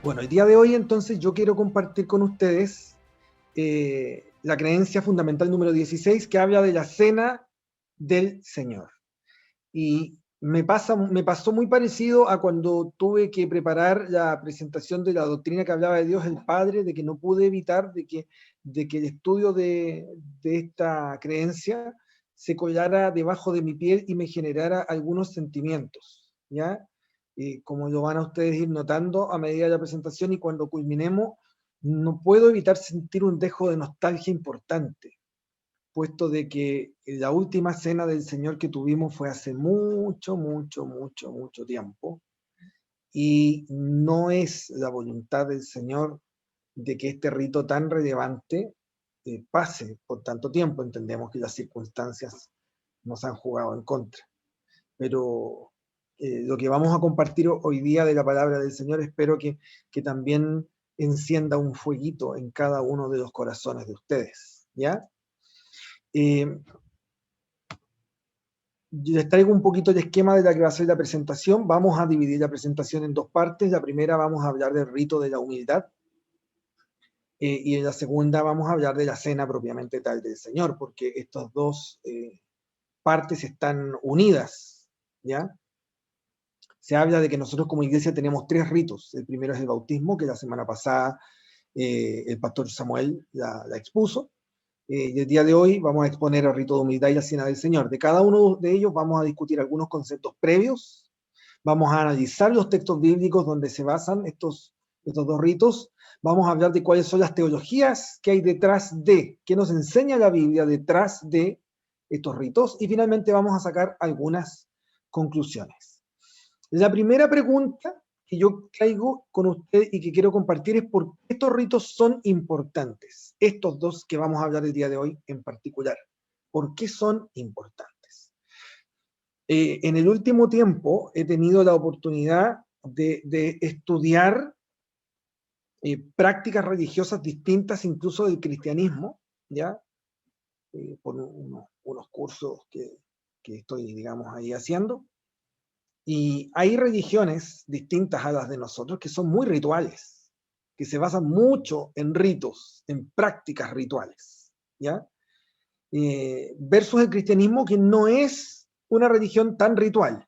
Bueno, el día de hoy entonces yo quiero compartir con ustedes la creencia fundamental número 16 que habla de la cena del Señor. Y me pasó muy parecido a cuando tuve que preparar la presentación de la doctrina que hablaba de Dios el Padre, de que no pude evitar de que el estudio de esta creencia se colara debajo de mi piel y me generara algunos sentimientos, ¿ya? Como lo van a ustedes ir notando a medida de la presentación y cuando culminemos, no puedo evitar sentir un dejo de nostalgia importante, puesto de que la última cena del Señor que tuvimos fue hace mucho, mucho, mucho, mucho tiempo, y no es la voluntad del Señor de que este rito tan relevante pase por tanto tiempo. Entendemos que las circunstancias nos han jugado en contra, pero lo que vamos a compartir hoy día de la palabra del Señor, espero que también encienda un fueguito en cada uno de los corazones de ustedes, ¿ya? Eh, Les traigo un poquito el esquema de la que va a ser la presentación. Vamos a dividir la presentación en dos partes. La primera vamos a hablar del rito de la humildad, y en la segunda vamos a hablar de la cena propiamente tal del Señor, porque estas dos partes están unidas, ¿ya? Se habla de que nosotros como iglesia tenemos tres ritos. El primero es el bautismo, que la semana pasada el pastor Samuel la expuso. Y el día de hoy vamos a exponer el rito de humildad y la cena del Señor. De cada uno de ellos vamos a discutir algunos conceptos previos, vamos a analizar los textos bíblicos donde se basan estos dos ritos, vamos a hablar de cuáles son las teologías que hay detrás de, qué nos enseña la Biblia detrás de estos ritos, y finalmente vamos a sacar algunas conclusiones. La primera pregunta que yo traigo con usted y que quiero compartir es por qué estos ritos son importantes, estos dos que vamos a hablar el día de hoy en particular. ¿Por qué son importantes? En el último tiempo he tenido la oportunidad de estudiar prácticas religiosas distintas incluso del cristianismo, ¿ya? Por unos cursos que estoy, digamos, ahí haciendo. Y hay religiones distintas a las de nosotros que son muy rituales, que se basan mucho en ritos, en prácticas rituales, ¿ya? Versus el cristianismo, que no es una religión tan ritual.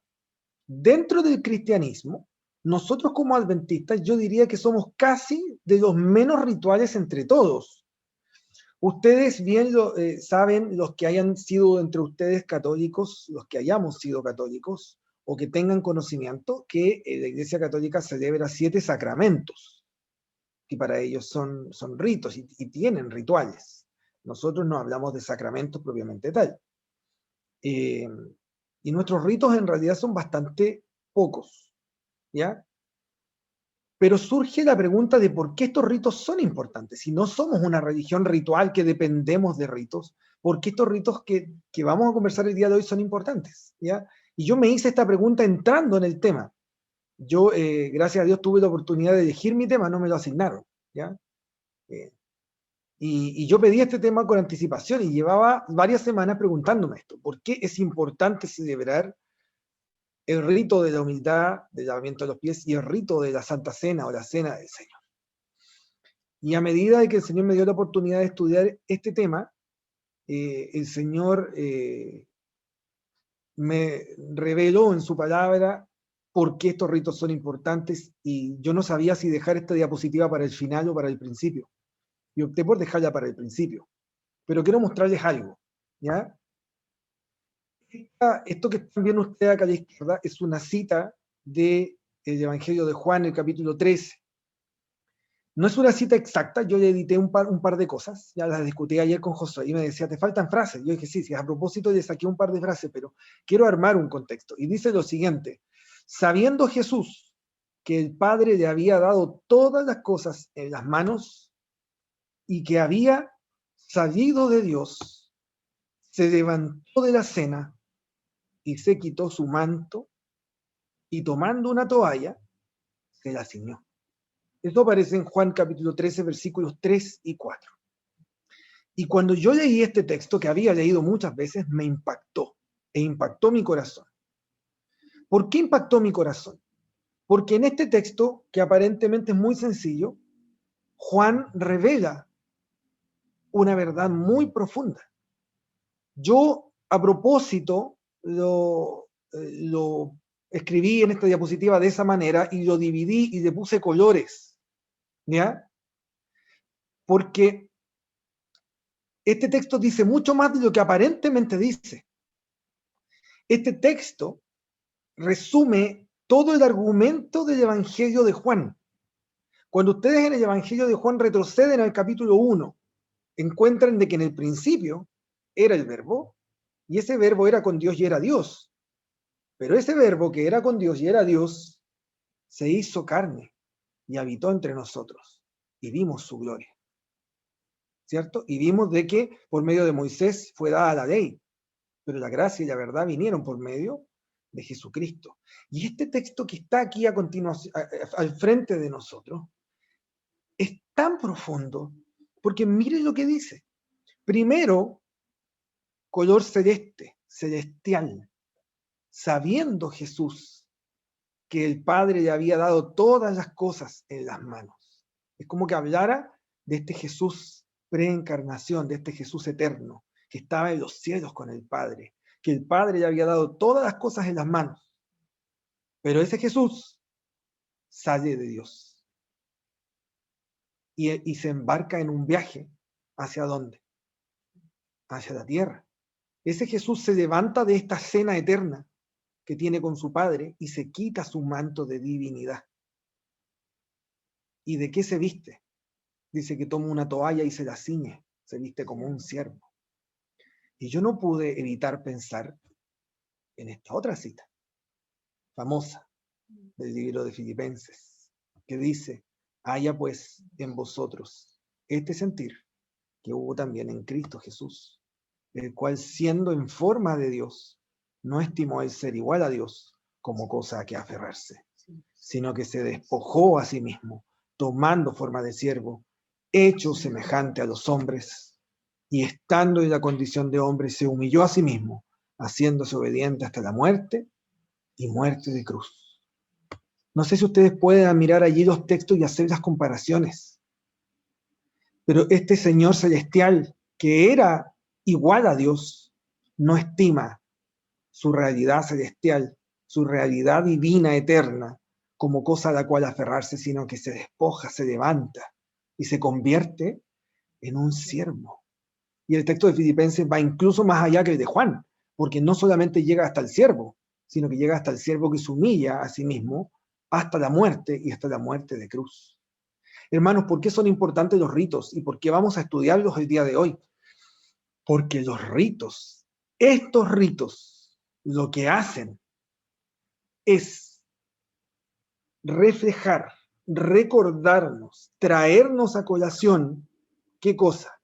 Dentro del cristianismo, nosotros como adventistas, yo diría que somos casi de los menos rituales entre todos. Ustedes bien saben, los que hayan sido entre ustedes católicos, los que hayamos sido católicos, o que tengan conocimiento, que la Iglesia Católica celebra 7 sacramentos, que para ellos son ritos y tienen rituales. Nosotros no hablamos de sacramentos propiamente tal. Eh, y nuestros ritos en realidad son bastante pocos, ¿ya? Pero surge la pregunta de por qué estos ritos son importantes. Si no somos una religión ritual que dependemos de ritos, ¿por qué estos ritos que vamos a conversar el día de hoy son importantes? ¿Ya? Y yo me hice esta pregunta entrando en el tema. Yo, gracias a Dios, tuve la oportunidad de elegir mi tema, no me lo asignaron, ¿ya? Eh, y yo pedí este tema con anticipación y llevaba varias semanas preguntándome esto. ¿Por qué es importante celebrar el rito de la humildad, del lavamiento de los pies, y el rito de la Santa Cena o la Cena del Señor? Y a medida de que el Señor me dio la oportunidad de estudiar este tema, el Señor me reveló en su palabra por qué estos ritos son importantes, y yo no sabía si dejar esta diapositiva para el final o para el principio. Y opté por dejarla para el principio. Pero quiero mostrarles algo, ¿ya? Esto que están viendo ustedes acá a la izquierda es una cita del Evangelio de Juan, el capítulo 13. No es una cita exacta, yo le edité un par de cosas, ya las discutí ayer con Josué y me decía, te faltan frases. Yo dije, sí, sí, a propósito le saqué un par de frases, pero quiero armar un contexto. Y dice lo siguiente: sabiendo Jesús que el Padre le había dado todas las cosas en las manos y que había salido de Dios, se levantó de la cena y se quitó su manto y tomando una toalla, se la ciñó. Esto aparece en Juan capítulo 13, versículos 3 y 4. Y cuando yo leí este texto, que había leído muchas veces, me impactó, e impactó mi corazón. ¿Por qué impactó mi corazón? Porque en este texto, que aparentemente es muy sencillo, Juan revela una verdad muy profunda. Yo, a propósito, lo escribí en esta diapositiva de esa manera y lo dividí y le puse colores, ¿ya? Porque este texto dice mucho más de lo que aparentemente dice. Este texto resume todo el argumento del Evangelio de Juan. Cuando ustedes en el Evangelio de Juan retroceden al capítulo 1, encuentran de que en el principio era el verbo, y ese verbo era con Dios y era Dios. Pero ese verbo que era con Dios y era Dios, se hizo carne y habitó entre nosotros, y vimos su gloria, ¿cierto? Y vimos de que por medio de Moisés fue dada la ley, pero la gracia y la verdad vinieron por medio de Jesucristo. Y este texto que está aquí a continuación, al frente de nosotros, es tan profundo, porque miren lo que dice. Primero, color celeste, celestial, sabiendo Jesús que el Padre le había dado todas las cosas en las manos. Es como que hablara de este Jesús preencarnación, de este Jesús eterno, que estaba en los cielos con el Padre, que el Padre le había dado todas las cosas en las manos. Pero ese Jesús sale de Dios y se embarca en un viaje. ¿Hacia dónde? Hacia la tierra. Ese Jesús se levanta de esta cena eterna que tiene con su Padre y se quita su manto de divinidad. ¿Y de qué se viste? Dice que toma una toalla y se la ciñe, se viste como un siervo. Y yo no pude evitar pensar en esta otra cita, famosa, del libro de Filipenses, que dice, haya pues en vosotros este sentir que hubo también en Cristo Jesús, el cual siendo en forma de Dios, no estimó el ser igual a Dios como cosa a que aferrarse, sino que se despojó a sí mismo, tomando forma de siervo, hecho semejante a los hombres, y estando en la condición de hombre, se humilló a sí mismo, haciéndose obediente hasta la muerte y muerte de cruz. No sé si ustedes pueden mirar allí los textos y hacer las comparaciones, pero este Señor celestial, que era igual a Dios, no estima su realidad celestial, su realidad divina eterna, como cosa a la cual aferrarse, sino que se despoja, se levanta y se convierte en un siervo. Y el texto de Filipenses va incluso más allá que el de Juan, porque no solamente llega hasta el siervo, sino que llega hasta el siervo que se humilla a sí mismo hasta la muerte y hasta la muerte de cruz. Hermanos, ¿por qué son importantes los ritos y por qué vamos a estudiarlos el día de hoy? Porque los ritos, estos ritos, lo que hacen es reflejar, recordarnos, traernos a colación, ¿qué cosa?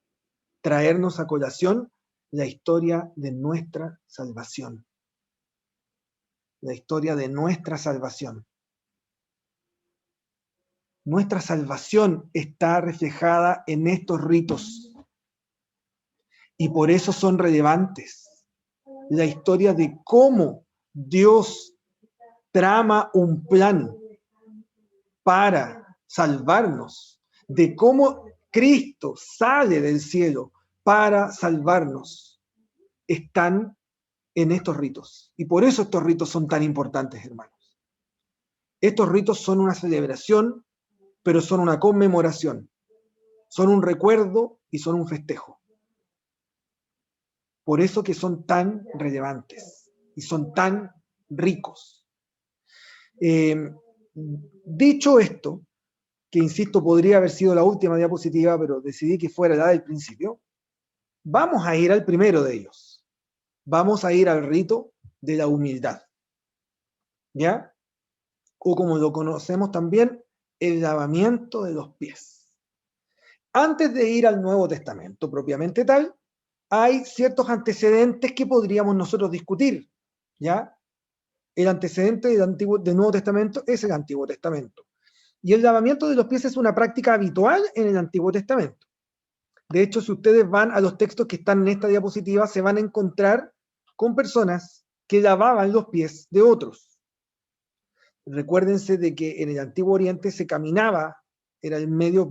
Traernos a colación la historia de nuestra salvación. La historia de nuestra salvación. Nuestra salvación está reflejada en estos ritos y por eso son relevantes. La historia de cómo Dios trama un plan para salvarnos, de cómo Cristo sale del cielo para salvarnos, están en estos ritos. Y por eso estos ritos son tan importantes, hermanos. Estos ritos son una celebración, pero son una conmemoración. Son un recuerdo y son un festejo. Por eso que son tan relevantes y son tan ricos. Dicho esto, que insisto podría haber sido la última diapositiva, pero decidí que fuera la del principio, vamos a ir al primero de ellos. Vamos a ir al rito de la humildad. ¿Ya? O como lo conocemos también, el lavamiento de los pies. Antes de ir al Nuevo Testamento propiamente tal, hay ciertos antecedentes que podríamos nosotros discutir. ¿Ya? El antecedente del Nuevo Testamento es el Antiguo Testamento. Y el lavamiento de los pies es una práctica habitual en el Antiguo Testamento. De hecho, si ustedes van a los textos que están en esta diapositiva, se van a encontrar con personas que lavaban los pies de otros. Recuérdense de que en el Antiguo Oriente se caminaba, era el medio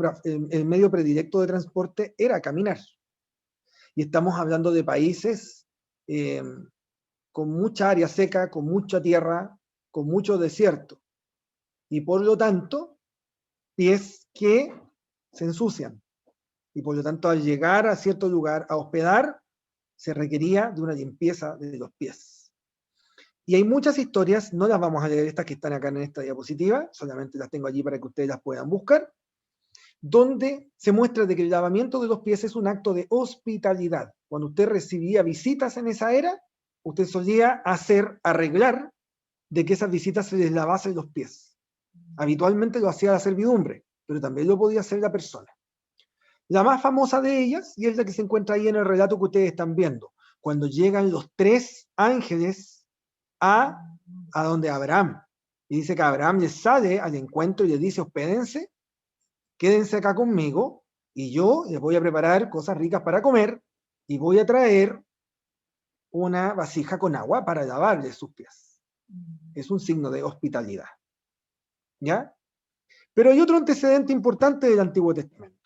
predilecto de transporte, era caminar. Y estamos hablando de países eh, con mucha área seca, con mucha tierra, con mucho desierto. Y por lo tanto, pies que se ensucian. Y por lo tanto, al llegar a cierto lugar a hospedar, se requería de una limpieza de los pies. Y hay muchas historias, no las vamos a leer estas que están acá en esta diapositiva, solamente las tengo allí para que ustedes las puedan buscar, donde se muestra de que el lavamiento de los pies es un acto de hospitalidad. Cuando usted recibía visitas en esa era, usted solía arreglar de que esas visitas se les lavasen los pies. Habitualmente lo hacía la servidumbre, pero también lo podía hacer la persona. La más famosa de ellas, y es la que se encuentra ahí en el relato que ustedes están viendo, cuando llegan los 3 ángeles a donde Abraham. Y dice que Abraham les sale al encuentro y les dice, hospédense, quédense acá conmigo, y yo les voy a preparar cosas ricas para comer, y voy a traer una vasija con agua para lavarles sus pies. Es un signo de hospitalidad. ¿Ya? Pero hay otro antecedente importante del Antiguo Testamento.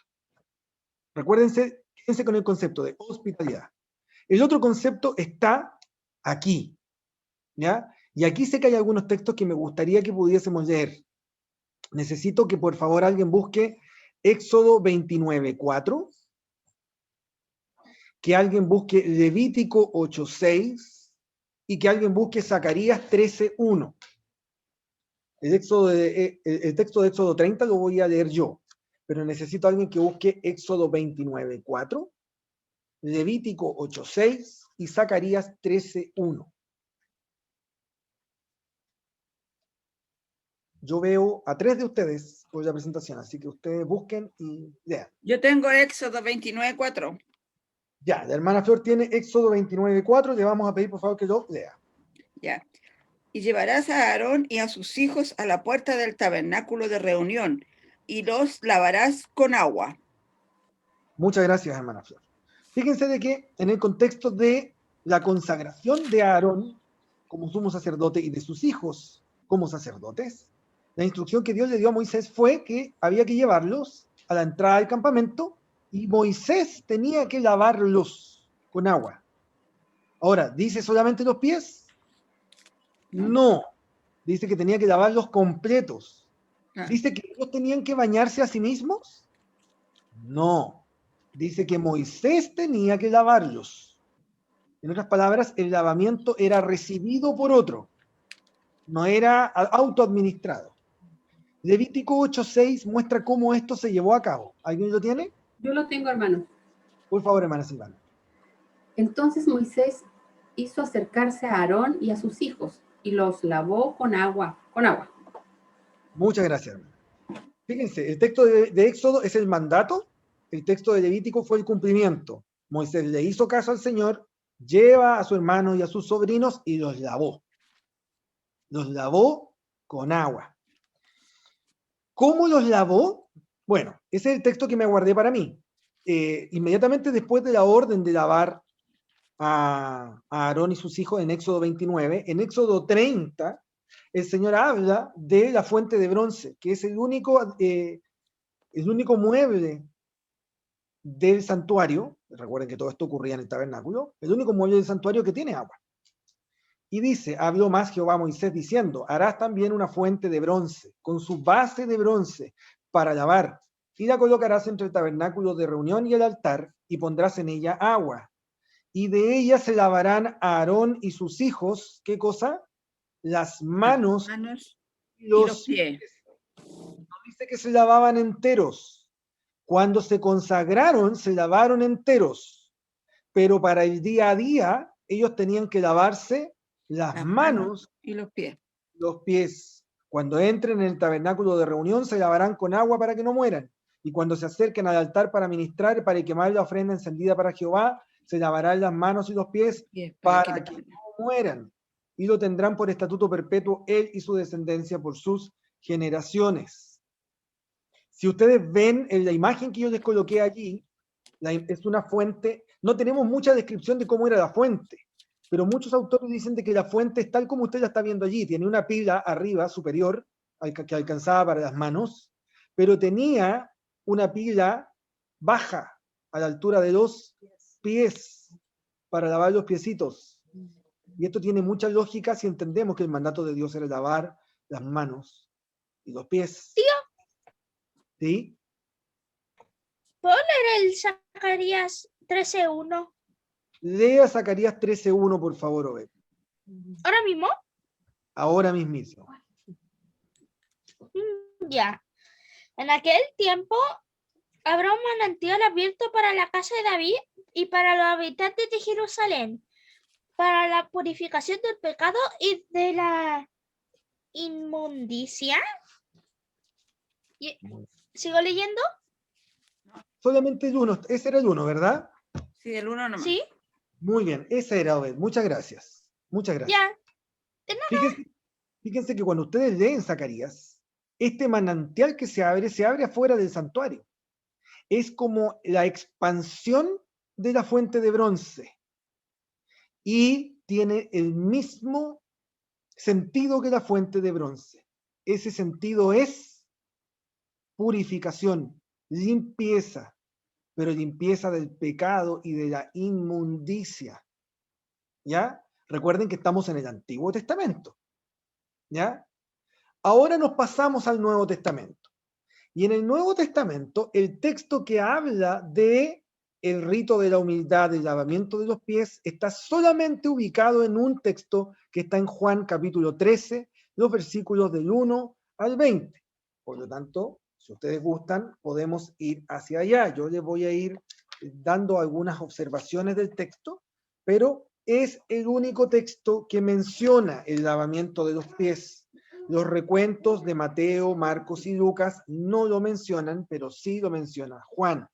Recuérdense, quédense con el concepto de hospitalidad. El otro concepto está aquí, ¿ya? Y aquí sé que hay algunos textos que me gustaría que pudiésemos leer. Necesito que por favor alguien busque Éxodo 29:4, que alguien busque Levítico 8:6 y que alguien busque Zacarías 13:1. El texto de Éxodo 30 lo voy a leer yo, pero necesito a alguien que busque Éxodo 29:4, Levítico 8:6 y Zacarías 13:1. Yo veo a 3 de ustedes por la presentación, así que ustedes busquen y lean. Yo tengo Éxodo 29:4. Ya, la hermana Flor tiene Éxodo 29:4, le vamos a pedir por favor que lo lea. Ya. Y llevarás a Aarón y a sus hijos a la puerta del tabernáculo de reunión, y los lavarás con agua. Muchas gracias, hermana Flor. Fíjense de que en el contexto de la consagración de Aarón como sumo sacerdote y de sus hijos como sacerdotes, la instrucción que Dios le dio a Moisés fue que había que llevarlos a la entrada del campamento y Moisés tenía que lavarlos con agua. Ahora, ¿dice solamente los pies? No. Dice que tenía que lavarlos completos. ¿Dice que ellos tenían que bañarse a sí mismos? No. Dice que Moisés tenía que lavarlos. En otras palabras, el lavamiento era recibido por otro, no era autoadministrado. Levítico 8:6 muestra cómo esto se llevó a cabo. ¿Alguien lo tiene? Yo lo tengo, hermano. Por favor, hermana Silvana. Entonces Moisés hizo acercarse a Aarón y a sus hijos y los lavó con agua. Muchas gracias, hermano. Fíjense, el texto de Éxodo es el mandato, el texto de Levítico fue el cumplimiento. Moisés le hizo caso al Señor, lleva a su hermano y a sus sobrinos y los lavó. Los lavó con agua. ¿Cómo los lavó? Bueno, ese es el texto que me guardé para mí. Inmediatamente después de la orden de lavar a Aarón y sus hijos en Éxodo 29, en Éxodo 30, el Señor habla de la fuente de bronce, que es el único mueble del santuario. Recuerden que todo esto ocurría en el tabernáculo, el único mueble del santuario que tiene agua. Y dice, habló más Jehová a Moisés diciendo, harás también una fuente de bronce, con su base de bronce, para lavar, y la colocarás entre el tabernáculo de reunión y el altar, y pondrás en ella agua. Y de ella se lavarán Aarón y sus hijos, ¿qué cosa? Las manos y los pies. No dice que se lavaban enteros. Cuando se consagraron, se lavaron enteros. Pero para el día a día, ellos tenían que lavarse las manos y los pies. Los pies. Cuando entren en el tabernáculo de reunión, se lavarán con agua para que no mueran. Y cuando se acerquen al altar para ministrar, para quemar la ofrenda encendida para Jehová, se lavarán las manos y los pies para que no mueran. Y lo tendrán por estatuto perpetuo él y su descendencia por sus generaciones. Si ustedes ven en la imagen que yo les coloqué allí, es una fuente. No tenemos mucha descripción de cómo era la fuente, pero muchos autores dicen de que la fuente es tal como usted la está viendo allí, tiene una pila arriba, superior, que alcanzaba para las manos, pero tenía una pila baja, a la altura de los pies, para lavar los piecitos. Y esto tiene mucha lógica si entendemos que el mandato de Dios era lavar las manos y los pies. ¿Sí? ¿Puedo leer el Zacarías 13:1 Lea Zacarías 13:1, por favor, Obed. ahora mismo? Ahora mismo. Ya. En aquel tiempo habrá un manantial abierto para la casa de David y para los habitantes de Jerusalén, para la purificación del pecado y de la inmundicia. ¿Sigo leyendo? Solamente el 1, ese era el 1, ¿verdad? Sí, el 1 nomás. Sí, Muy bien, ese era Obed. Muchas gracias. Muchas gracias. ya. Fíjense que cuando ustedes leen Zacarías, este manantial que se abre afuera del santuario. Es como la expansión de la fuente de bronce. Y tiene el mismo sentido que la fuente de bronce. Ese sentido es purificación, limpieza, pero limpieza del pecado y de la inmundicia. ¿Ya? Recuerden que estamos en el Antiguo Testamento. ¿Ya? Ahora nos pasamos al Nuevo Testamento. Y en el Nuevo Testamento, el texto que habla de el rito de la humildad, el lavamiento de los pies, está solamente ubicado en un texto que está en Juan capítulo 13, los versículos del 1 al 20. Por lo tanto, si ustedes gustan, podemos ir hacia allá. Yo les voy a ir dando algunas observaciones del texto, pero es el único texto que menciona el lavamiento de los pies. Los recuentos de Mateo, Marcos y Lucas no lo mencionan, pero sí lo menciona Juan.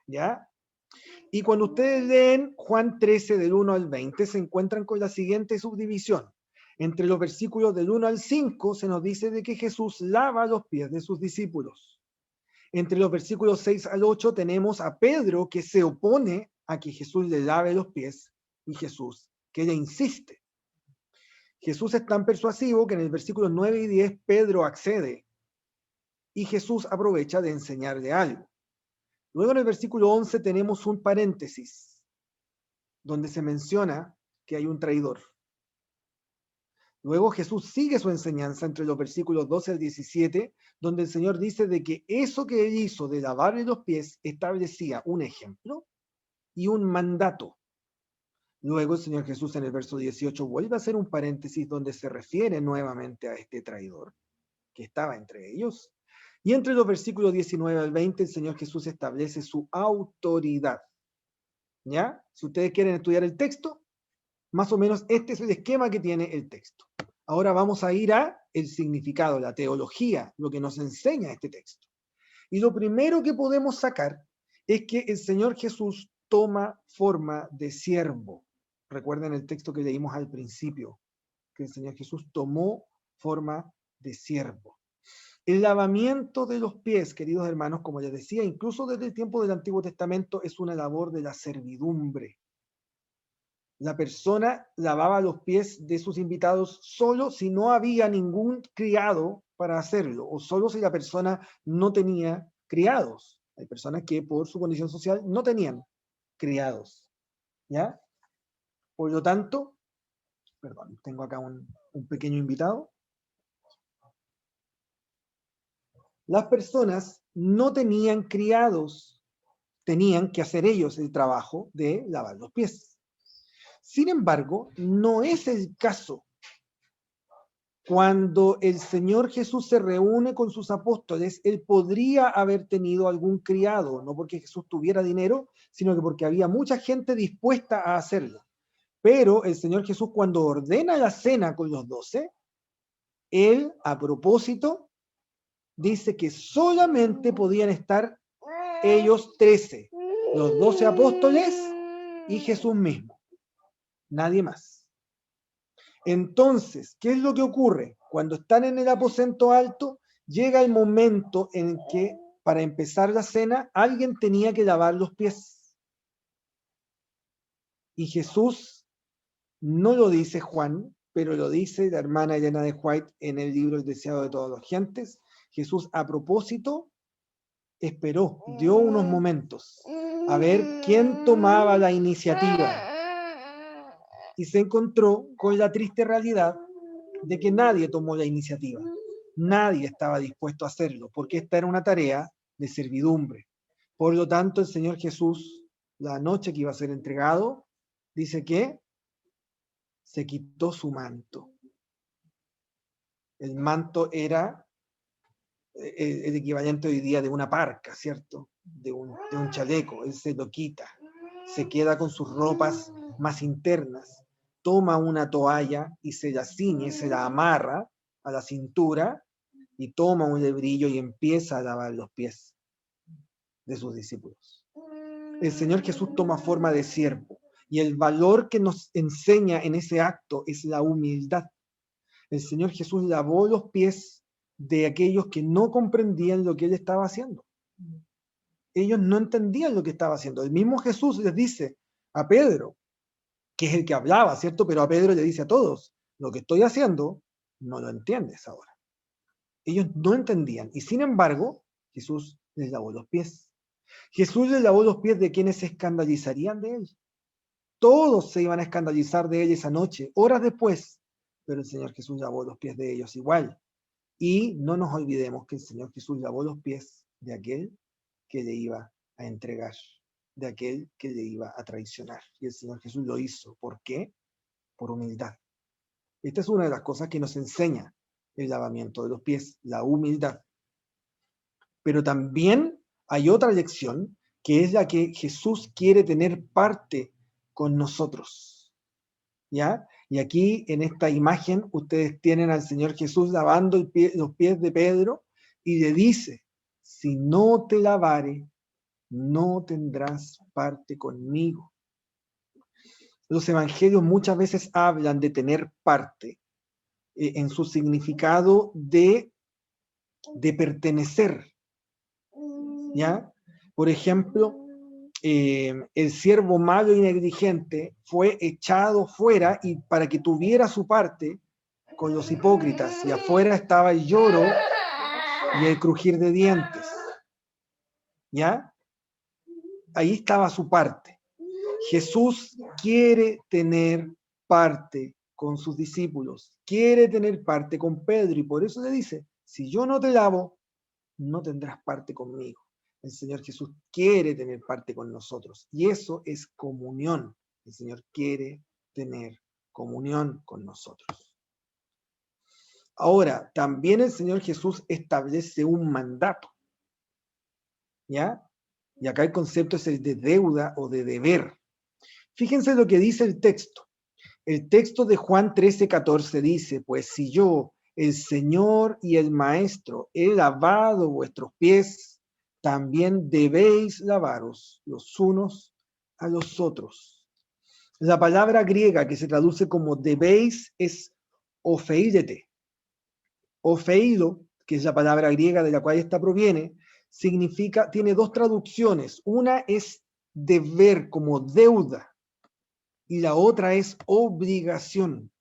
¿Ya? Y cuando ustedes leen Juan 13 del 1 al 20, se encuentran con la siguiente subdivisión. Entre los versículos del 1 al 5 se nos dice de que Jesús lava los pies de sus discípulos. Entre los versículos 6 al 8 tenemos a Pedro que se opone a que Jesús le lave los pies y Jesús que le insiste. Jesús es tan persuasivo que en el versículo 9 y 10 Pedro accede y Jesús aprovecha de enseñarle algo. Luego en el versículo 11 tenemos un paréntesis donde se menciona que hay un traidor. Luego Jesús sigue su enseñanza entre los versículos 12 al 17, donde el Señor dice de que eso que él hizo de lavarle los pies establecía un ejemplo y un mandato. Luego el Señor Jesús en el verso 18 vuelve a hacer un paréntesis donde se refiere nuevamente a este traidor que estaba entre ellos. Y entre los versículos 19 al 20 el Señor Jesús establece su autoridad. ¿Ya? Si ustedes quieren estudiar el texto, más o menos este es el esquema que tiene el texto. Ahora vamos a ir a el significado, la teología, lo que nos enseña este texto. Y lo primero que podemos sacar es que el Señor Jesús toma forma de siervo. Recuerden el texto que leímos al principio, que el Señor Jesús tomó forma de siervo. El lavamiento de los pies, queridos hermanos, como les decía, incluso desde el tiempo del Antiguo Testamento, es una labor de la servidumbre. La persona lavaba los pies de sus invitados solo si no había ningún criado para hacerlo, o solo si la persona no tenía criados. Hay personas que por su condición social no tenían criados. ¿Ya? Por lo tanto, perdón, tengo acá un pequeño invitado. Las personas no tenían criados, tenían que hacer ellos el trabajo de lavar los pies. Sin embargo, no es el caso. Cuando el Señor Jesús se reúne con sus apóstoles, él podría haber tenido algún criado, no porque Jesús tuviera dinero, sino que porque había mucha gente dispuesta a hacerlo. Pero el Señor Jesús, cuando ordena la cena con los 12, él, a propósito, dice que solamente podían estar ellos 13, los 12 apóstoles y Jesús mismo, nadie más. Entonces, ¿qué es lo que ocurre? Cuando están en el aposento alto, llega el momento en que para empezar la cena alguien tenía que lavar los pies. Y Jesús No lo dice Juan, pero lo dice la hermana Elena de White en el libro El deseado de todas las gentes. Jesús, a propósito, esperó, dio unos momentos a ver quién tomaba la iniciativa y se encontró con la triste realidad de que nadie tomó la iniciativa. Nadie estaba dispuesto a hacerlo, porque esta era una tarea de servidumbre. Por lo tanto, el Señor Jesús, la noche que iba a ser entregado, dice que se quitó su manto. El manto era el equivalente hoy día de una parca, ¿cierto? De un chaleco. Él se lo quita, se queda con sus ropas más internas, toma una toalla y se la ciñe, se la amarra a la cintura y toma un lebrillo y empieza a lavar los pies de sus discípulos. El Señor Jesús toma forma de siervo y el valor que nos enseña en ese acto es la humildad. El Señor Jesús lavó los pies de aquellos que no comprendían lo que Él estaba haciendo. Ellos no entendían lo que estaba haciendo. El mismo Jesús les dice a Pedro, que es el que hablaba, ¿cierto? Pero a Pedro le dice a todos, lo que estoy haciendo no lo entiendes ahora. Ellos no entendían y sin embargo Jesús les lavó los pies. Jesús les lavó los pies de quienes se escandalizarían de Él. Todos se iban a escandalizar de Él esa noche, horas después, pero el Señor Jesús lavó los pies de ellos igual. Y no nos olvidemos que el Señor Jesús lavó los pies de aquel que le iba a entregar, de aquel que le iba a traicionar. Y el Señor Jesús lo hizo. ¿Por qué? Por humildad. Esta es una de las cosas que nos enseña el lavamiento de los pies, la humildad. Pero también hay otra lección, que es la que Jesús quiere tener parte con nosotros. ¿Ya? Y aquí en esta imagen ustedes tienen al Señor Jesús lavando los pies de Pedro y le dice, si no te lavare, no tendrás parte conmigo. Los evangelios muchas veces hablan de tener parte en su significado de pertenecer. ¿Ya? Por ejemplo, el siervo malo y negligente fue echado fuera y para que tuviera su parte con los hipócritas, y afuera estaba el lloro y el crujir de dientes. ¿Ya? Ahí estaba su parte. Jesús quiere tener parte con sus discípulos, quiere tener parte con Pedro, y por eso le dice, si yo no te lavo, no tendrás parte conmigo. El Señor Jesús quiere tener parte con nosotros y eso es comunión. El Señor quiere tener comunión con nosotros. Ahora, también el Señor Jesús establece un mandato. ¿Ya? Y acá el concepto es el de deuda o de deber. Fíjense lo que dice el texto. El texto de Juan 13:14 dice, pues si yo, el Señor y el Maestro, he lavado vuestros pies, también debéis lavaros los unos a los otros. La palabra griega que se traduce como debéis es ofeídete. Ofeído, que es la palabra griega de la cual esta proviene, significa, tiene dos traducciones. Una es deber como deuda y la otra es obligación.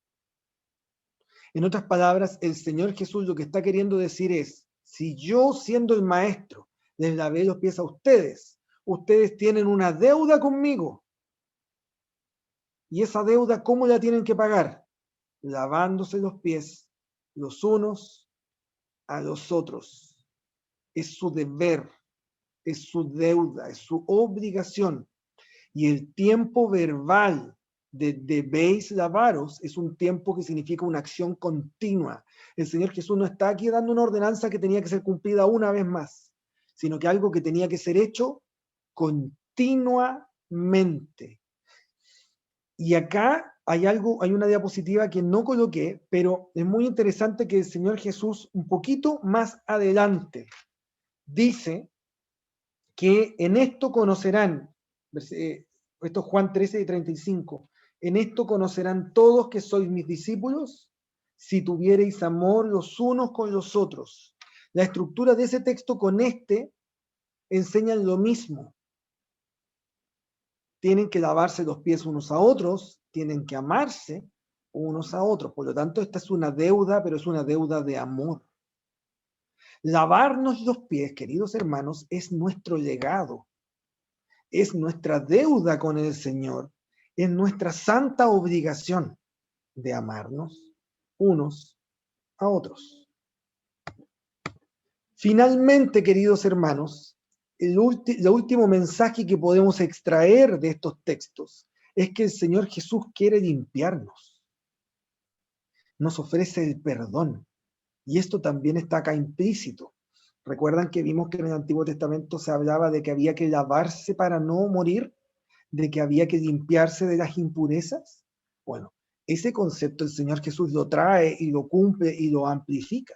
En otras palabras, el Señor Jesús lo que está queriendo decir es, si yo siendo el maestro les lavé los pies a ustedes, ustedes tienen una deuda conmigo. Y esa deuda, ¿cómo la tienen que pagar? Lavándose los pies los unos a los otros. Es su deber, es su deuda, es su obligación. Y el tiempo verbal de debéis lavaros es un tiempo que significa una acción continua. El Señor Jesús no está aquí dando una ordenanza que tenía que ser cumplida una vez más, sino que algo que tenía que ser hecho continuamente. Y acá hay una diapositiva que no coloqué, pero es muy interesante que el Señor Jesús un poquito más adelante dice que en esto conocerán, esto es Juan 13:35, en esto conocerán todos que sois mis discípulos, si tuviereis amor los unos con los otros. La estructura de ese texto con este enseñan lo mismo. Tienen que lavarse los pies unos a otros tienen que amarse unos a otros. Por lo tanto, esta es una deuda, pero es una deuda de amor. Lavarnos los pies, queridos hermanos, es nuestro legado, es nuestra deuda con el Señor, es nuestra santa obligación de amarnos unos a otros. Finalmente, queridos hermanos, el último mensaje que podemos extraer de estos textos es que el Señor Jesús quiere limpiarnos. Nos ofrece el perdón. Y esto también está acá implícito. ¿Recuerdan que vimos que en el Antiguo Testamento se hablaba de que había que lavarse para no morir? ¿De que había que limpiarse de las impurezas? Bueno, ese concepto el Señor Jesús lo trae y lo cumple y lo amplifica.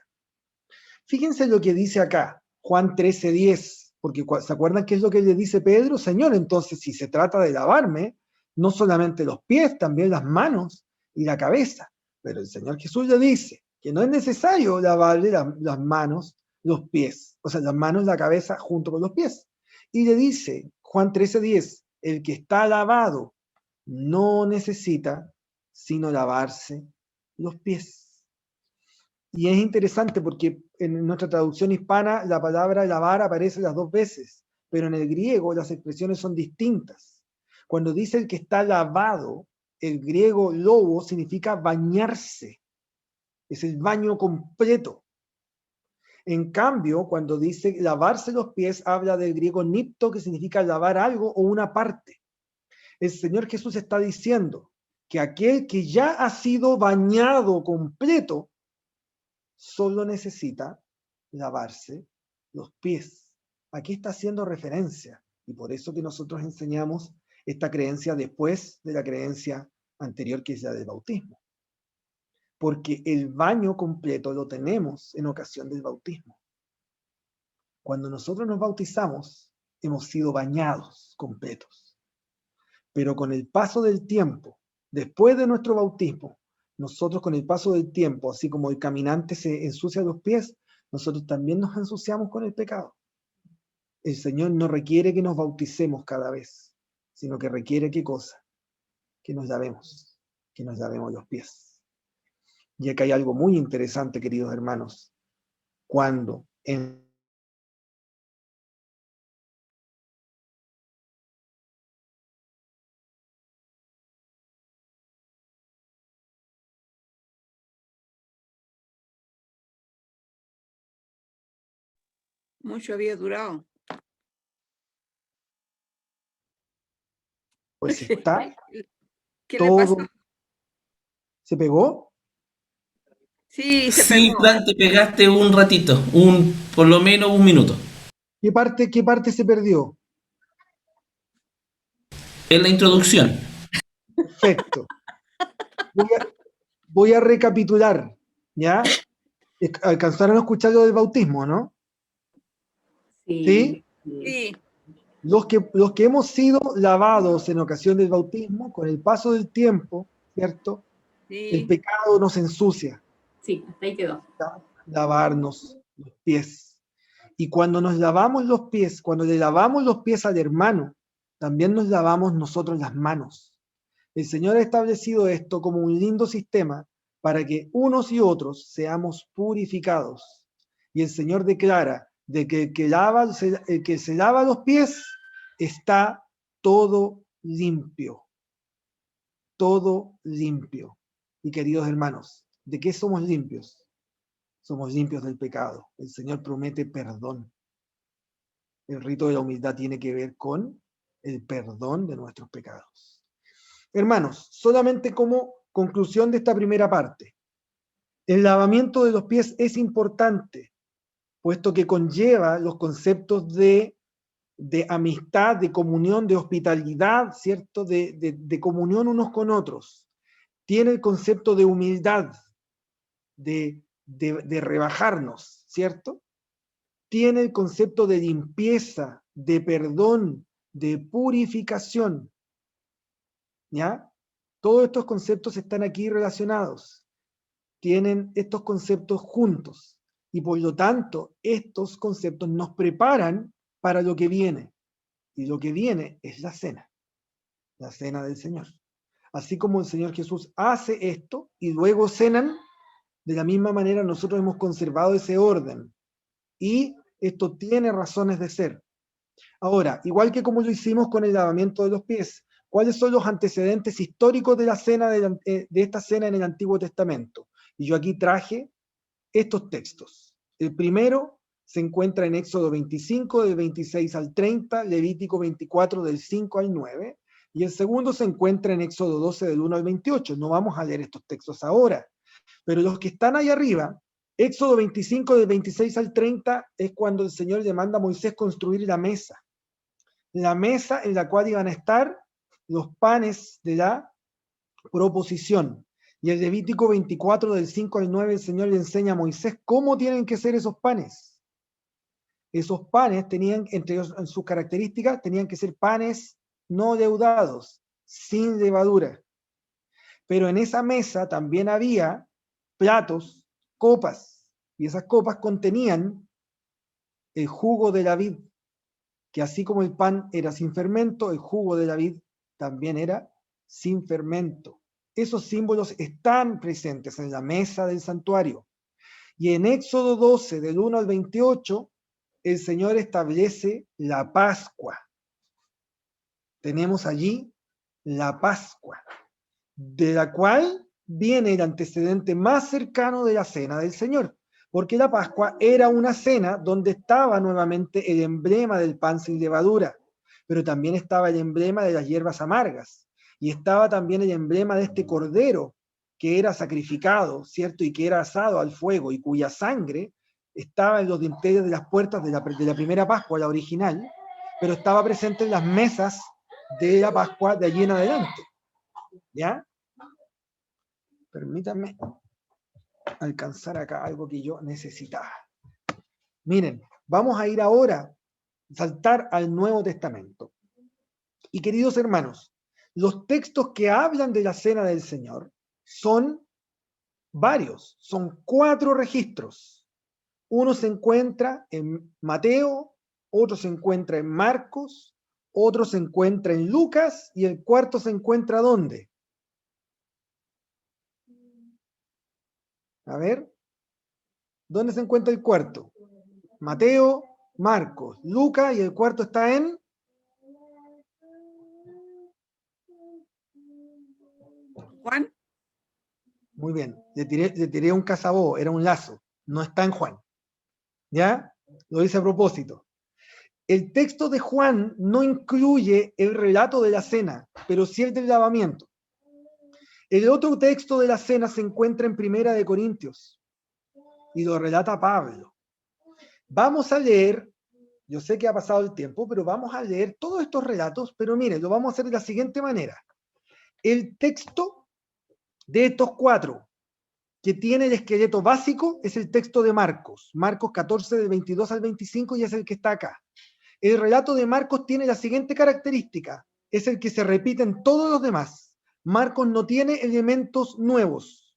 Fíjense lo que dice acá, Juan 13:10, porque ¿se acuerdan qué es lo que le dice Pedro? Señor, entonces si se trata de lavarme, no solamente los pies, también las manos y la cabeza. Pero el Señor Jesús le dice que no es necesario lavarle las manos, los pies, o sea, las manos, la cabeza junto con los pies. Y le dice, Juan 13:10, el que está lavado no necesita sino lavarse los pies. Y es interesante porque en nuestra traducción hispana la palabra lavar aparece las dos veces, pero en el griego las expresiones son distintas. Cuando dice el que está lavado, el griego lobo significa bañarse, es el baño completo. En cambio, cuando dice lavarse los pies, habla del griego nipto, que significa lavar algo o una parte. El Señor Jesús está diciendo que aquel que ya ha sido bañado completo, solo necesita lavarse los pies. Aquí está haciendo referencia, y por eso que nosotros enseñamos esta creencia después de la creencia anterior, que es la del bautismo. Porque el baño completo lo tenemos en ocasión del bautismo. Cuando nosotros nos bautizamos, hemos sido bañados completos. Pero con el paso del tiempo, después de nuestro bautismo, nosotros con el paso del tiempo, así como el caminante se ensucia los pies, nosotros también nos ensuciamos con el pecado. El Señor no requiere que nos bauticemos cada vez, sino que requiere ¿qué cosa? Que nos lavemos los pies. Y acá hay algo muy interesante, queridos hermanos. Cuando en Mucho había durado. pues está ¿Qué le todo... pasa? ¿Se pegó? Sí, se Sí, pegó. Fran, te pegaste un ratito, por lo menos un minuto. ¿Qué parte se perdió? En la introducción. Perfecto. Voy a recapitular, ¿ya? Alcanzaron a escuchar lo del bautismo, ¿no? ¿Sí? Sí, Los que hemos sido lavados en ocasión del bautismo, con el paso del tiempo, ¿cierto? El sí. pecado nos ensucia. Sí, hasta ahí quedó. Lavarnos los pies. Y cuando nos lavamos los pies, cuando le lavamos los pies al hermano, también nos lavamos nosotros las manos. El Señor ha establecido esto como un lindo sistema para que unos y otros seamos purificados. Y el Señor declara de que el que se lava los pies está todo limpio. Todo limpio. Y queridos hermanos, ¿de qué somos limpios? Somos limpios del pecado. El Señor promete perdón. El rito de la humildad tiene que ver con el perdón de nuestros pecados. Hermanos, solamente como conclusión de esta primera parte, el lavamiento de los pies es importante, puesto que conlleva los conceptos de amistad, de comunión, de hospitalidad, ¿cierto? De comunión unos con otros. Tiene el concepto de humildad, de rebajarnos, ¿cierto? Tiene el concepto de limpieza, de perdón, de purificación. ¿Ya? Todos estos conceptos están aquí relacionados. Tienen estos conceptos juntos. Y por lo tanto, estos conceptos nos preparan para lo que viene. Y lo que viene es la cena del Señor. así como el Señor Jesús hace esto y luego cenan, de la misma manera nosotros hemos conservado ese orden. Y esto tiene razones de ser. Ahora, igual que como lo hicimos con el lavamiento de los pies, ¿cuáles son los antecedentes históricos de la cena de esta cena en el Antiguo Testamento? Y yo aquí traje estos textos. El primero se encuentra en Éxodo 25, del 26 al 30, Levítico 24, del 5 al 9, y el segundo se encuentra en Éxodo 12, del 1 al 28. No vamos a leer estos textos ahora, pero los que están ahí arriba, Éxodo 25, del 26 al 30, es cuando el Señor le manda a Moisés construir la mesa en la cual iban a estar los panes de la proposición. Y el Levítico 24, del 5 al 9, el Señor le enseña a Moisés cómo tienen que ser esos panes. Esos panes tenían, entre sus características, tenían que ser panes no leudados, sin levadura. Pero en esa mesa también había platos, copas, y esas copas contenían el jugo de la vid, que así como el pan era sin fermento, el jugo de la vid también era sin fermento. Esos símbolos están presentes en la mesa del santuario. Y en Éxodo 12, del 1 al 28, el Señor establece la Pascua. Tenemos allí la Pascua, de la cual viene el antecedente más cercano de la cena del Señor, porque la Pascua era una cena donde estaba nuevamente el emblema del pan sin levadura, pero también estaba el emblema de las hierbas amargas, y estaba también el emblema de este cordero que era sacrificado, ¿cierto? Y que era asado al fuego, y cuya sangre estaba en los dinteles de las puertas de la primera Pascua, la original, pero estaba presente en las mesas de la Pascua de allí en adelante. ¿Ya? Permítanme alcanzar acá algo que yo necesitaba. Miren, vamos a ir ahora, saltar al Nuevo Testamento. Y queridos hermanos, los textos que hablan de la cena del Señor son varios, son 4 registros. Uno se encuentra en Mateo, otro se encuentra en Marcos, otro se encuentra en Lucas, y el cuarto se encuentra ¿dónde? A ver, ¿dónde se encuentra el cuarto? Mateo, Marcos, Lucas, y el cuarto está en Juan. Muy bien, le tiré un cazabó, era un lazo, no está en Juan. ¿Ya? Lo hice a propósito. El texto de Juan no incluye el relato de la cena, pero sí el del lavamiento. El otro texto de la cena se encuentra en Primera de Corintios y lo relata Pablo. Vamos a leer, yo sé que ha pasado el tiempo, pero vamos a leer todos estos relatos, pero miren, lo vamos a hacer de la siguiente manera. El texto de estos 4 que tiene el esqueleto básico es el texto de Marcos, Marcos 14, del 22 al 25, y es el que está acá. El relato de Marcos tiene la siguiente característica, es el que se repite en todos los demás. Marcos no tiene elementos nuevos.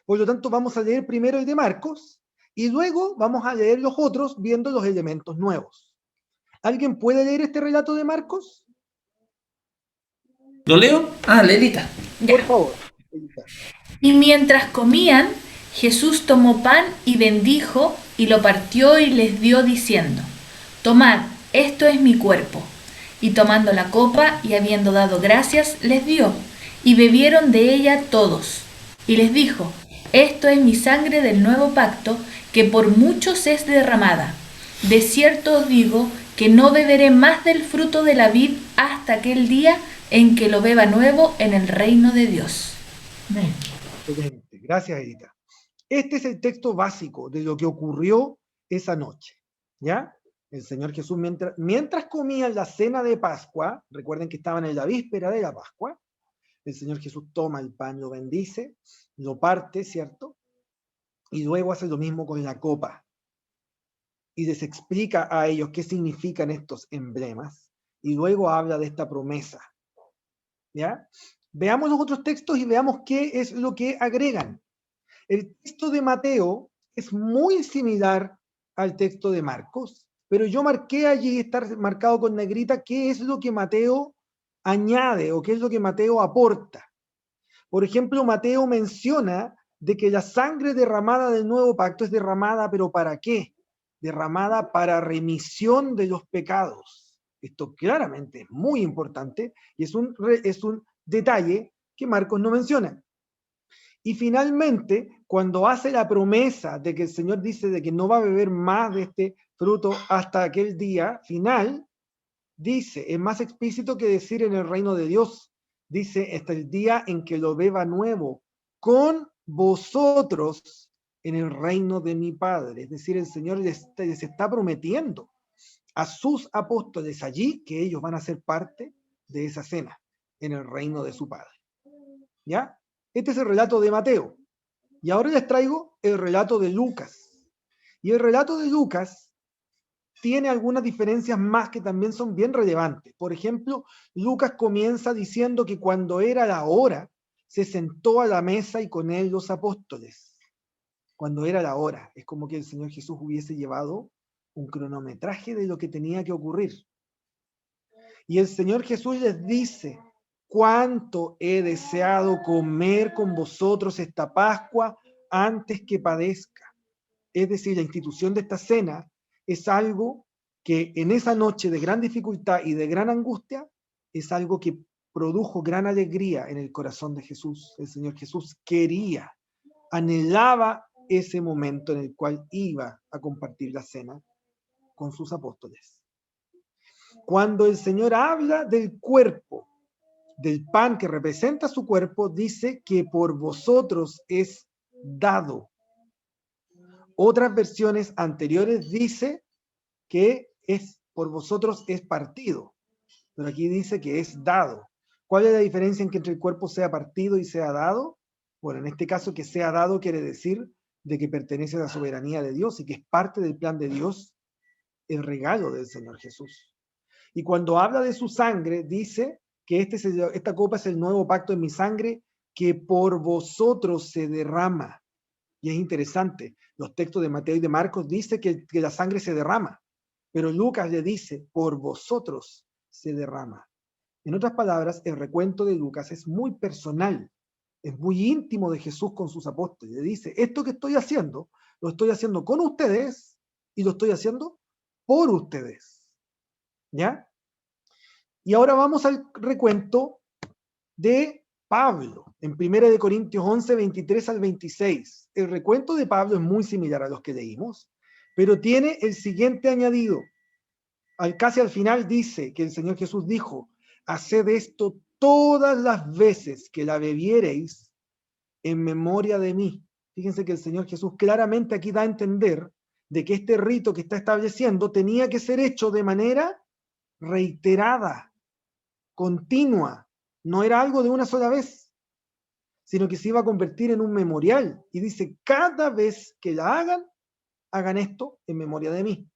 Por lo tanto, vamos a leer primero el de Marcos y luego vamos a leer los otros viendo los elementos nuevos. ¿Alguien puede leer este relato de Marcos? ¿Lo leo? Ah, Lelita. Por favor. Y mientras comían, Jesús tomó pan y bendijo y lo partió y les dio diciendo: Tomad, esto es mi cuerpo. Y tomando la copa y habiendo dado gracias, les dio, y bebieron de ella todos. Y les dijo: Esto es mi sangre del nuevo pacto, que por muchos es derramada. De cierto os digo que no beberé más del fruto de la vid hasta aquel día en que lo beba nuevo en el reino de Dios. Amén. Excelente. Gracias, Edita. Este es el texto básico de lo que ocurrió esa noche. ¿Ya? El Señor Jesús, mientras comían la cena de Pascua, recuerden que estaban en la víspera de la Pascua, el Señor Jesús toma el pan, lo bendice, lo parte, ¿cierto? Y luego hace lo mismo con la copa. Y les explica a ellos qué significan estos emblemas. Y luego habla de esta promesa. ¿Ya? Veamos los otros textos y veamos qué es lo que agregan. El texto de Mateo es muy similar al texto de Marcos, pero yo marqué allí, está marcado con negrita, qué es lo que Mateo añade o qué es lo que Mateo aporta. Por ejemplo, Mateo menciona de que la sangre derramada del nuevo pacto es derramada, ¿pero para qué? Derramada para remisión de los pecados. Esto claramente es muy importante y es un detalle que Marcos no menciona. Y finalmente, cuando hace la promesa de que el Señor dice de que no va a beber más de este fruto hasta aquel día final, dice, es más explícito que decir en el reino de Dios, dice hasta el día en que lo beba nuevo, con vosotros en el reino de mi Padre. Es decir, el Señor les está prometiendo a sus apóstoles allí que ellos van a ser parte de esa cena en el reino de su Padre. ¿Ya? Este es el relato de Mateo. Y ahora les traigo el relato de Lucas. Y el relato de Lucas tiene algunas diferencias más que también son bien relevantes. Por ejemplo, Lucas comienza diciendo que cuando era la hora, se sentó a la mesa y con él los apóstoles. Cuando era la hora, es como que el Señor Jesús hubiese llevado un cronometraje de lo que tenía que ocurrir. Y el Señor Jesús les dice, cuánto he deseado comer con vosotros esta Pascua antes que padezca. Es decir, la institución de esta cena es algo que en esa noche de gran dificultad y de gran angustia, es algo que produjo gran alegría en el corazón de Jesús. El Señor Jesús quería, anhelaba ese momento en el cual iba a compartir la cena con sus apóstoles. Cuando el Señor habla del cuerpo, del pan que representa su cuerpo, dice que por vosotros es dado. Otras versiones anteriores dice que es por vosotros es partido, pero aquí dice que es dado. ¿Cuál es la diferencia en que entre el cuerpo sea partido y sea dado? Bueno, en este caso que sea dado quiere decir de que pertenece a la soberanía de Dios y que es parte del plan de Dios, el regalo del Señor Jesús. Y cuando habla de su sangre, dice que esta copa es el nuevo pacto en mi sangre que por vosotros se derrama. Y es interesante, los textos de Mateo y de Marcos dicen que la sangre se derrama, pero Lucas le dice, por vosotros se derrama. En otras palabras, el recuento de Lucas es muy personal, es muy íntimo de Jesús con sus apóstoles. Le dice, esto que estoy haciendo, lo estoy haciendo con ustedes y lo estoy haciendo por ustedes. ¿Ya? Y ahora vamos al recuento de Pablo, en 1 Corintios 11, 23 al 26. El recuento de Pablo es muy similar a los que leímos, pero tiene el siguiente añadido. Casi al final dice que el Señor Jesús dijo, haced esto todas las veces que la bebiereis en memoria de mí. Fíjense que el Señor Jesús claramente aquí da a entender de que este rito que está estableciendo tenía que ser hecho de manera reiterada, continua. No era algo de una sola vez, sino que se iba a convertir en un memorial. Y dice, cada vez que la hagan esto en memoria de mí.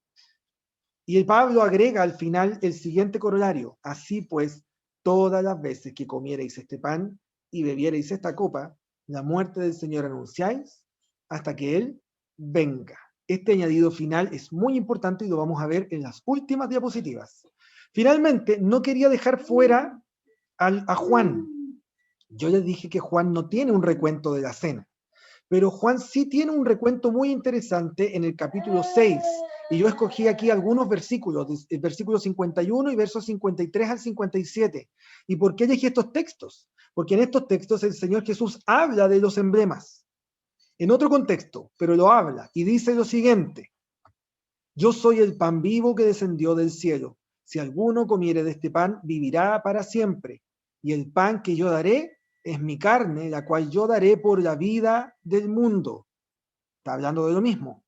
Y el Pablo agrega al final el siguiente corolario. Así pues, todas las veces que comierais este pan y bebierais esta copa, la muerte del Señor anunciáis hasta que Él venga. Este añadido final es muy importante y lo vamos a ver en las últimas diapositivas. Finalmente, no quería dejar fuera a Juan. Yo les dije que Juan no tiene un recuento de la cena, pero Juan sí tiene un recuento muy interesante en el capítulo 6, y yo escogí aquí algunos versículos, el versículo 51 y versos 53 al 57. ¿Y por qué elegí estos textos? Porque en estos textos el Señor Jesús habla de los emblemas, en otro contexto, pero lo habla, y dice lo siguiente, yo soy el pan vivo que descendió del cielo, si alguno comiere de este pan, vivirá para siempre, y el pan que yo daré es mi carne, la cual yo daré por la vida del mundo. Está hablando de lo mismo.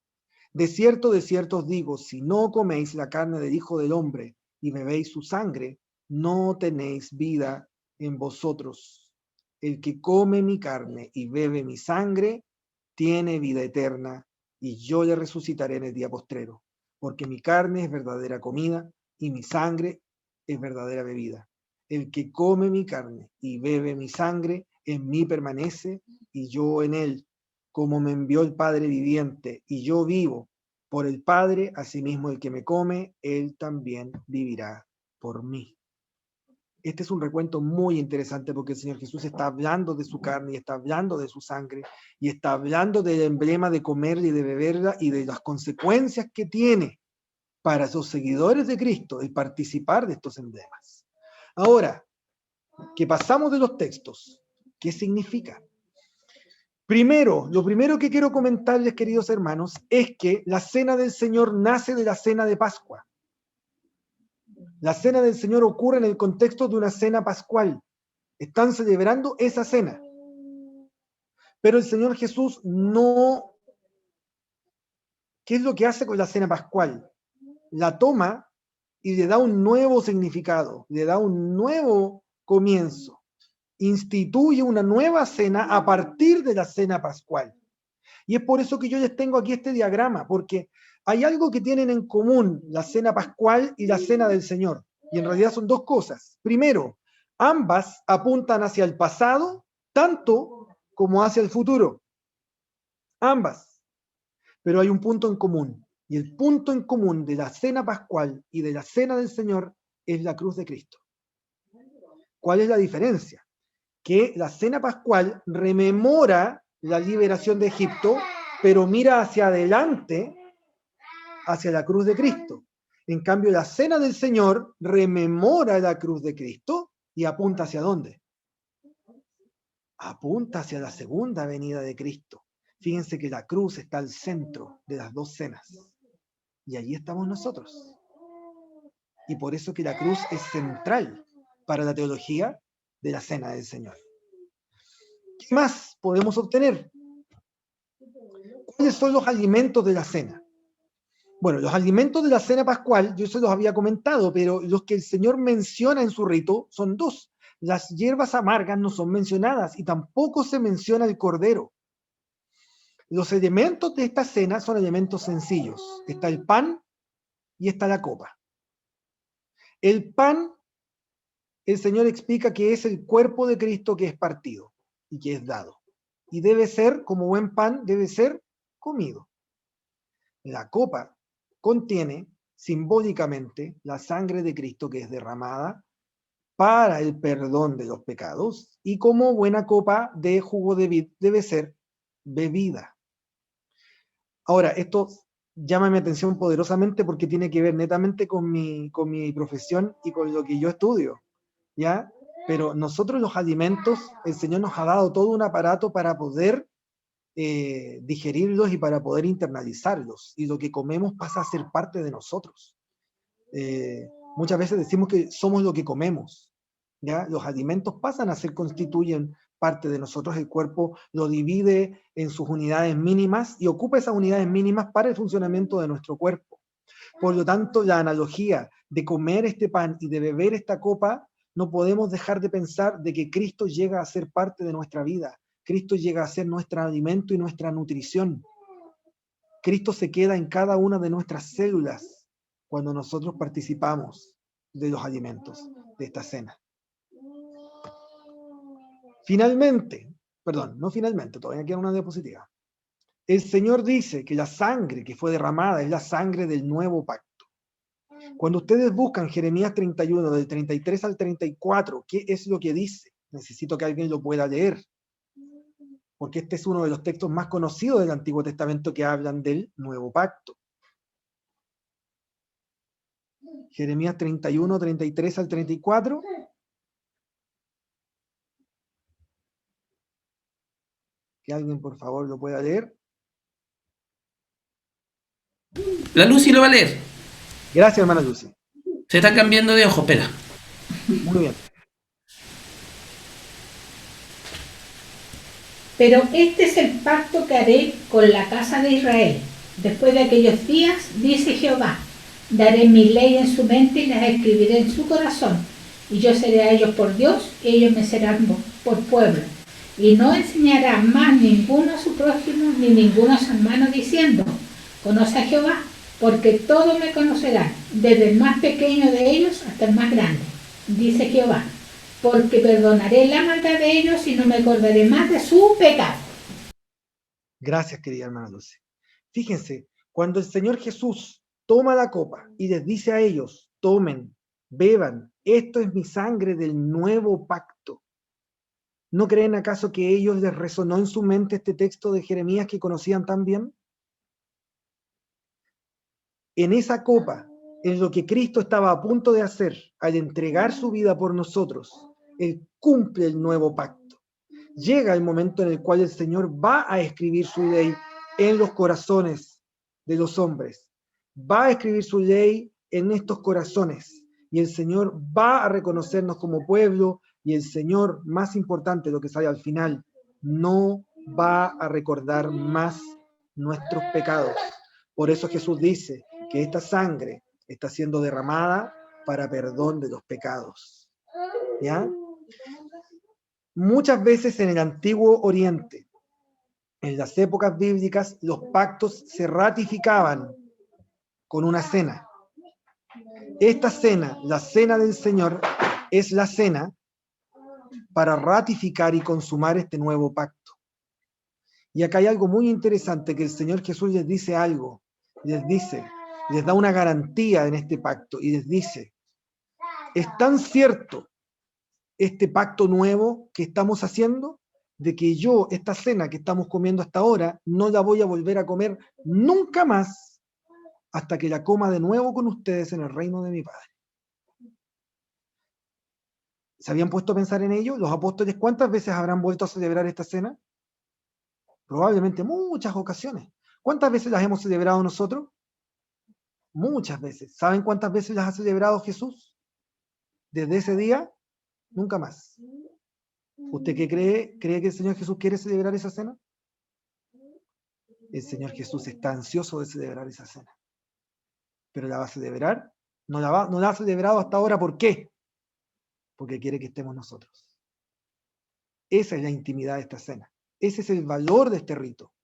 De cierto os digo, si no coméis la carne del Hijo del Hombre y bebéis su sangre, no tenéis vida en vosotros. El que come mi carne y bebe mi sangre, tiene vida eterna, y yo le resucitaré en el día postrero, porque mi carne es verdadera comida y mi sangre es verdadera bebida. El que come mi carne y bebe mi sangre, en mí permanece y yo en él. Como me envió el Padre viviente y yo vivo por el Padre, asimismo el que me come, él también vivirá por mí. Este es un recuento muy interesante porque el Señor Jesús está hablando de su carne y está hablando de su sangre y está hablando del emblema de comerla y de beberla y de las consecuencias que tiene para sus seguidores de Cristo el participar de estos emblemas. Ahora, que pasamos de los textos, ¿qué significa? Primero, lo primero que quiero comentarles, queridos hermanos, es que la cena del Señor nace de la cena de Pascua. La cena del Señor ocurre en el contexto de una cena pascual. Están celebrando esa cena. Pero el Señor Jesús no... ¿Qué es lo que hace con la cena pascual? La toma y le da un nuevo significado, le da un nuevo comienzo. Instituye una nueva cena a partir de la cena pascual. Y es por eso que yo les tengo aquí este diagrama, porque hay algo que tienen en común la cena pascual y la cena del Señor. Y en realidad son dos cosas. Primero, ambas apuntan hacia el pasado, tanto como hacia el futuro. Ambas. Pero hay un punto en común. Y el punto en común de la cena pascual y de la cena del Señor es la cruz de Cristo. ¿Cuál es la diferencia? Que la cena pascual rememora la liberación de Egipto, pero mira hacia adelante, hacia la cruz de Cristo. En cambio, la cena del Señor rememora la cruz de Cristo y apunta hacia ¿dónde? Apunta hacia la segunda venida de Cristo. Fíjense que la cruz está al centro de las dos cenas. Y allí estamos nosotros. Y por eso que la cruz es central para la teología de la cena del Señor. ¿Qué más podemos obtener? ¿Cuáles son los alimentos de la cena? Bueno, los alimentos de la cena pascual, yo se los había comentado, pero los que el Señor menciona en su rito son dos. Las hierbas amargas no son mencionadas y tampoco se menciona el cordero. Los elementos de esta cena son elementos sencillos. Está el pan y está la copa. El pan, el Señor explica que es el cuerpo de Cristo que es partido y que es dado. Y debe ser, como buen pan, debe ser comido. La copa contiene simbólicamente la sangre de Cristo que es derramada para el perdón de los pecados y como buena copa de jugo de vid debe ser bebida. Ahora, esto llama mi atención poderosamente porque tiene que ver netamente con mi profesión y con lo que yo estudio, ¿ya? Pero nosotros los alimentos, el Señor nos ha dado todo un aparato para poder digerirlos y para poder internalizarlos. Y lo que comemos pasa a ser parte de nosotros. Muchas veces decimos que somos lo que comemos, ¿ya? Los alimentos pasan a ser, constituyen parte de nosotros. El cuerpo lo divide en sus unidades mínimas y ocupa esas unidades mínimas para el funcionamiento de nuestro cuerpo. Por lo tanto, la analogía de comer este pan y de beber esta copa, no podemos dejar de pensar de que Cristo llega a ser parte de nuestra vida. Cristo llega a ser nuestro alimento y nuestra nutrición. Cristo se queda en cada una de nuestras células cuando nosotros participamos de los alimentos de esta cena. Finalmente, todavía queda una diapositiva. El Señor dice que la sangre que fue derramada es la sangre del nuevo pacto. Cuando ustedes buscan Jeremías 31, del 33 al 34, ¿qué es lo que dice? Necesito que alguien lo pueda leer, porque este es uno de los textos más conocidos del Antiguo Testamento que hablan del nuevo pacto. Jeremías 31, 33 al 34. Que alguien por favor lo pueda leer. La Lucy lo va a leer. Gracias, hermana Lucy. Se está cambiando de ojo, espera. Muy bien. Pero este es el pacto que haré con la casa de Israel. Después de aquellos días, dice Jehová, daré mi ley en su mente y las escribiré en su corazón. Y yo seré a ellos por Dios y ellos me serán por pueblo. Y no enseñará más ninguno a su prójimo ni ninguno a su hermano diciendo, conoce a Jehová, porque todos me conocerán, desde el más pequeño de ellos hasta el más grande, dice Jehová, porque perdonaré la maldad de ellos y no me acordaré más de su pecado. Gracias, querida hermana Lucy. Fíjense, cuando el Señor Jesús toma la copa y les dice a ellos, tomen, beban, esto es mi sangre del nuevo pacto. ¿No creen acaso que a ellos les resonó en su mente este texto de Jeremías que conocían tan bien? En esa copa, en lo que Cristo estaba a punto de hacer al entregar su vida por nosotros, Él cumple el nuevo pacto. Llega el momento en el cual el Señor va a escribir su ley en los corazones de los hombres. Va a escribir su ley en estos corazones. Y el Señor va a reconocernos como pueblo. Y el Señor, más importante, lo que sale al final, no va a recordar más nuestros pecados. Por eso Jesús dice que esta sangre está siendo derramada para perdón de los pecados. ¿Ya? Muchas veces en el Antiguo Oriente, en las épocas bíblicas, los pactos se ratificaban con una cena. Esta cena, la cena del Señor, es la cena para ratificar y consumar este nuevo pacto. Y acá hay algo muy interesante, que el Señor Jesús les dice algo, les da una garantía en este pacto y les dice, es tan cierto este pacto nuevo que estamos haciendo, de que yo, esta cena que estamos comiendo hasta ahora, no la voy a volver a comer nunca más hasta que la coma de nuevo con ustedes en el reino de mi Padre. ¿Se habían puesto a pensar en ello? ¿Los apóstoles cuántas veces habrán vuelto a celebrar esta cena? Probablemente muchas ocasiones. ¿Cuántas veces las hemos celebrado nosotros? Muchas veces. ¿Saben cuántas veces las ha celebrado Jesús? Desde ese día, nunca más. ¿Usted qué cree? ¿Cree que el Señor Jesús quiere celebrar esa cena? El Señor Jesús está ansioso de celebrar esa cena. ¿Pero la va a celebrar? No la ha celebrado hasta ahora. ¿Por qué? Porque quiere que estemos nosotros. Esa es la intimidad de esta cena. Ese es el valor de este rito.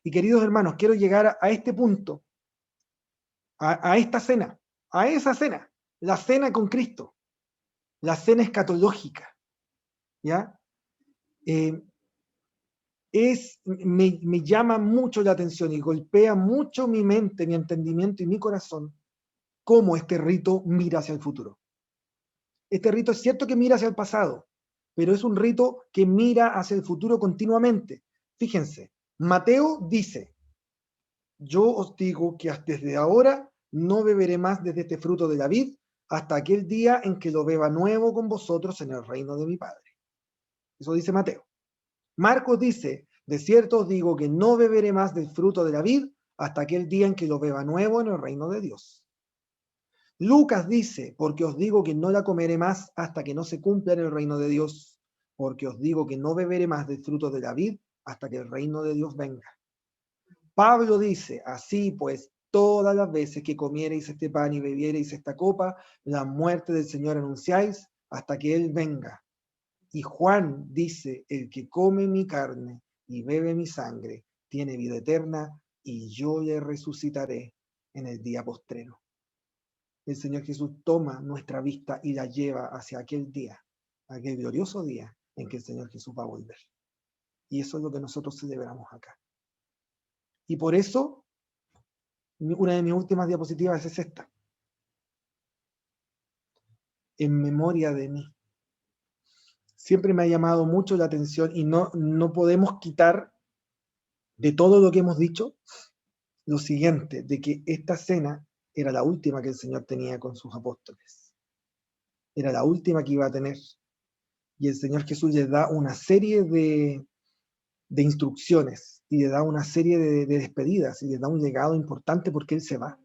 Y queridos hermanos, quiero llegar a este punto, a esta cena, a esa cena, la cena con Cristo, la cena escatológica. ¿Ya? Me llama mucho la atención y golpea mucho mi mente, mi entendimiento y mi corazón, cómo este rito mira hacia el futuro. Este rito es cierto que mira hacia el pasado, pero es un rito que mira hacia el futuro continuamente. Fíjense, Mateo dice, yo os digo que desde ahora no beberé más desde este fruto de la vid hasta aquel día en que lo beba nuevo con vosotros en el reino de mi Padre. Eso dice Mateo. Marcos dice, de cierto os digo que no beberé más del fruto de la vid hasta aquel día en que lo beba nuevo en el reino de Dios. Lucas dice, porque os digo que no la comeré más hasta que no se cumpla en el reino de Dios, porque os digo que no beberé más del fruto de la vid hasta que el reino de Dios venga. Pablo dice, así pues, todas las veces que comiereis este pan y bebiereis esta copa, la muerte del Señor anunciáis hasta que Él venga. Y Juan dice, el que come mi carne y bebe mi sangre, tiene vida eterna, y yo le resucitaré en el día postrero. El Señor Jesús toma nuestra vista y la lleva hacia aquel día, aquel glorioso día en que el Señor Jesús va a volver. Y eso es lo que nosotros celebramos acá. Y por eso, una de mis últimas diapositivas es esta. En memoria de mí. Siempre me ha llamado mucho la atención y no podemos quitar de todo lo que hemos dicho lo siguiente, de que esta cena era la última que el Señor tenía con sus apóstoles. Era la última que iba a tener. Y el Señor Jesús les da una serie de instrucciones y le da una serie de despedidas y le da un legado importante porque Él se va.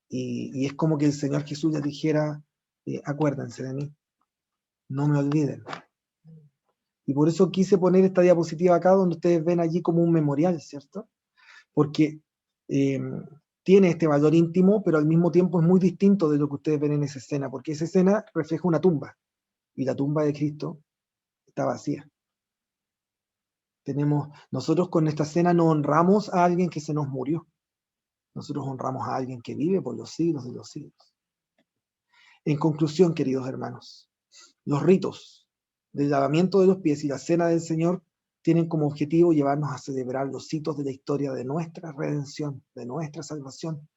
Y es como que el Señor Jesús les dijera, acuérdense de mí, no me olviden. Y por eso quise poner esta diapositiva acá donde ustedes ven allí como un memorial, ¿cierto? Porque tiene este valor íntimo, pero al mismo tiempo es muy distinto de lo que ustedes ven en esa escena, porque esa escena refleja una tumba, y la tumba de Cristo está vacía. Nosotros con esta escena no honramos a alguien que se nos murió, nosotros honramos a alguien que vive por los siglos de los siglos. En conclusión, queridos hermanos, los ritos del lavamiento de los pies y la cena del Señor tienen como objetivo llevarnos a celebrar los hitos de la historia de nuestra redención, de nuestra salvación.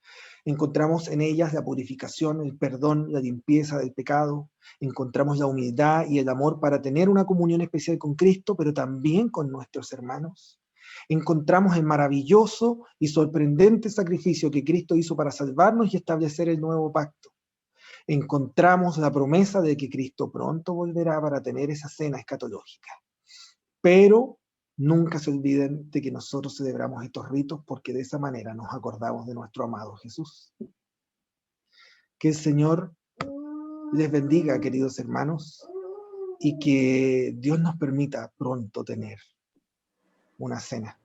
Encontramos en ellas la purificación, el perdón, la limpieza del pecado. Encontramos la humildad y el amor para tener una comunión especial con Cristo, pero también con nuestros hermanos. Encontramos el maravilloso y sorprendente sacrificio que Cristo hizo para salvarnos y establecer el nuevo pacto. Encontramos la promesa de que Cristo pronto volverá para tener esa cena escatológica. Pero nunca se olviden de que nosotros celebramos estos ritos porque de esa manera nos acordamos de nuestro amado Jesús. Que el Señor les bendiga, queridos hermanos, y que Dios nos permita pronto tener una cena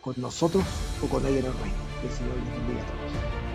con nosotros o con Él en el reino. Que el Señor les bendiga a todos.